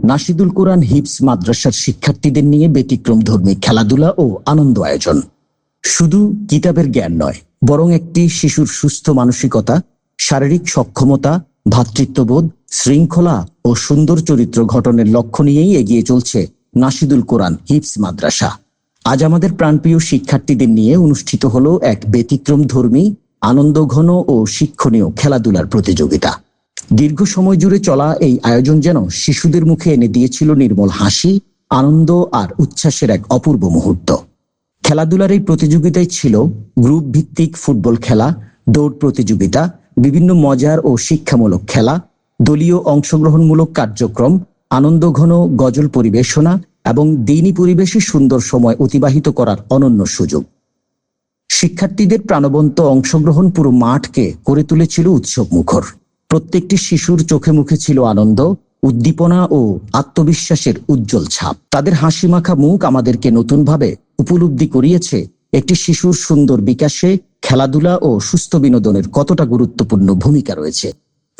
নাশিদুল কোরআন হিফজ মাদ্রাসার শিক্ষার্থীদের নিয়ে ব্যতিক্রমধর্মী খেলাধুলা ও আনন্দ আয়োজন। শুধু কিতাবের জ্ঞান নয়, বরং একটি শিশুর সুস্থ মানসিকতা, শারীরিক সক্ষমতা, ভ্রাতৃত্ববোধ, শৃঙ্খলা ও সুন্দর চরিত্র গঠনের লক্ষ্য নিয়েই এগিয়ে চলছে নাশিদুল কোরআন হিফজ মাদ্রাসা। আজ আমাদের প্রাণপ্রিয় শিক্ষার্থীদের নিয়ে অনুষ্ঠিত হলো এক ব্যতিক্রমধর্মী, আনন্দঘন ও শিক্ষণীয় খেলাধুলার প্রতিযোগিতা। দীর্ঘ সময় জুড়ে চলা এই আয়োজন যেন শিশুদের মুখে এনে দিয়েছিল নির্মল হাসি, আনন্দ আর উচ্ছ্বাসের এক অপূর্ব মুহূর্ত। খেলাধুলার এই প্রতিযোগিতায় ছিল গ্রুপ ভিত্তিক ফুটবল খেলা, দৌড় প্রতিযোগিতা, বিভিন্ন মজার ও শিক্ষামূলক খেলা, দলীয় অংশগ্রহণমূলক কার্যক্রম, আনন্দঘন গজল পরিবেশনা এবং দিনী পরিবেশে সুন্দর সময় অতিবাহিত করার অনন্য সুযোগ। শিক্ষার্থীদের প্রাণবন্ত অংশগ্রহণ পুরো মাঠকে করে তুলেছিল উৎসব মুখর। প্রত্যেকটি শিশুর চোখে মুখে ছিল আনন্দ, উদ্দীপনা ও আত্মবিশ্বাসের উজ্জ্বল ছাপ। তাদের হাসিমাখা মুখ আমাদেরকে নতুনভাবে উপলব্ধি করিয়েছে একটি শিশুর সুন্দর বিকাশে খেলাধুলা ও সুস্থ বিনোদনের কতটা গুরুত্বপূর্ণ ভূমিকা রয়েছে।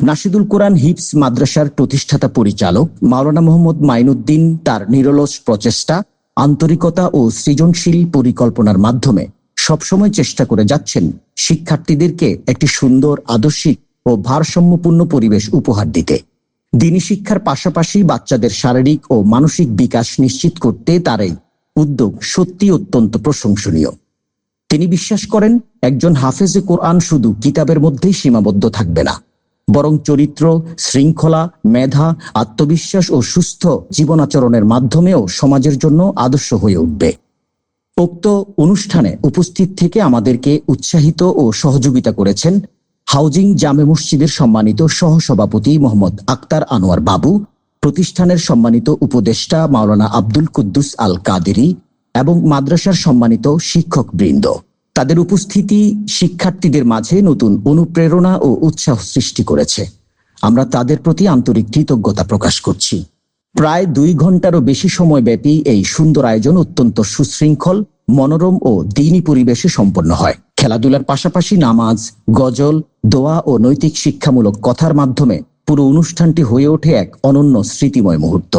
নাশিদুল কোরআন হিফজ মাদ্রাসার প্রতিষ্ঠাতা পরিচালক মাওলানা মোহাম্মদ মাইনুদ্দিন তার নিরলস প্রচেষ্টা, আন্তরিকতা ও সৃজনশীল পরিকল্পনার মাধ্যমে সবসময় চেষ্টা করে যাচ্ছেন শিক্ষার্থীদেরকে একটি সুন্দর, আদর্শিক ও ভারসাম্যপূর্ণ পরিবেশ উপহার দিতে। দিনী শিক্ষার পাশাপাশি বাচ্চাদের শারীরিক ও মানসিক বিকাশ নিশ্চিত করতে তার এই উদ্যোগ সত্যি অত্যন্ত প্রশংসনীয়। তিনি বিশ্বাস করেন, একজন হাফেজে কোরআন শুধু কিতাবের মধ্যেই সীমাবদ্ধ থাকবে না, বরং চরিত্র, শৃঙ্খলা, মেধা, আত্মবিশ্বাস ও সুস্থ জীবনাচরণের মাধ্যমেও সমাজের জন্য আদর্শ হয়ে উঠবে। উক্ত অনুষ্ঠানে উপস্থিত থেকে আমাদেরকে উৎসাহিত ও সহযোগিতা করেছেন হাউজিং জামে মসজিদের সম্মানিত সহসভাপতি মোহাম্মদ আক্তার আনোয়ার বাবু, প্রতিষ্ঠানের সম্মানিত উপদেষ্টা মাওলানা আব্দুল কুদ্দুস আল কাদেরি এবং মাদ্রাসার সম্মানিত শিক্ষক বৃন্দ। তাদের উপস্থিতি শিক্ষার্থীদের মাঝে নতুন অনুপ্রেরণা ও উৎসাহ সৃষ্টি করেছে। আমরা তাদের প্রতি আন্তরিক কৃতজ্ঞতা প্রকাশ করছি। প্রায় 2 ঘন্টারও বেশি সময় ব্যাপী এই সুন্দর আয়োজন অত্যন্ত সুশৃঙ্খল, মনোরম ও দিনী পরিবেশে সম্পন্ন হয়। খেলাধুলার পাশাপাশি নামাজ, গজল, দোয়া ও নৈতিক শিক্ষামূলক কথার মাধ্যমে পুরো অনুষ্ঠানটি হয়ে ওঠে এক অনন্য স্মৃতিময় মুহূর্ত।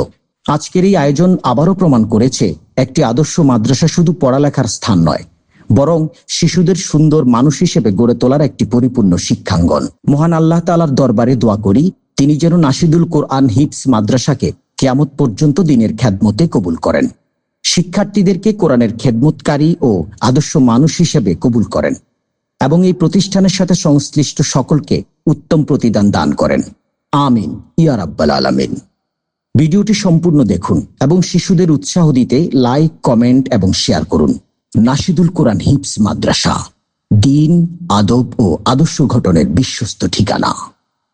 আজকের এই আয়োজন আবারও প্রমাণ করেছে একটি আদর্শ মাদ্রাসা শুধু পড়ালেখার স্থান নয়, বরং শিশুদের সুন্দর মানুষ হিসেবে গড়ে তোলার একটি পরিপূর্ণ শিক্ষাঙ্গন। মহান আল্লাহ তাআলার দরবারে দোয়া করি, তিনি যেন নাশিদুল কোরআন হিফজ মাদ্রাসাকে কিয়ামত পর্যন্ত দিনের খেদমতে কবুল করেন, শিক্ষার্থীদেরকে কোরআনের খেদমতকারী ও আদর্শ মানুষ হিসেবে কবুল করেন এবং এই প্রতিষ্ঠানের সাথে সংশ্লিষ্ট সকলকে উত্তম প্রতিদান দান করেন। আমিন ইয়া রাব্বাল আলামিন। ভিডিওটি সম্পূর্ণ দেখুন এবং শিশুদের উৎসাহ দিতে লাইক, কমেন্ট এবং শেয়ার করুন। নাশিদুল কোরআন হিফজ মাদ্রাসা, দ্বীন, আদব ও আদর্শ গঠনের বিশ্বস্ত ঠিকানা।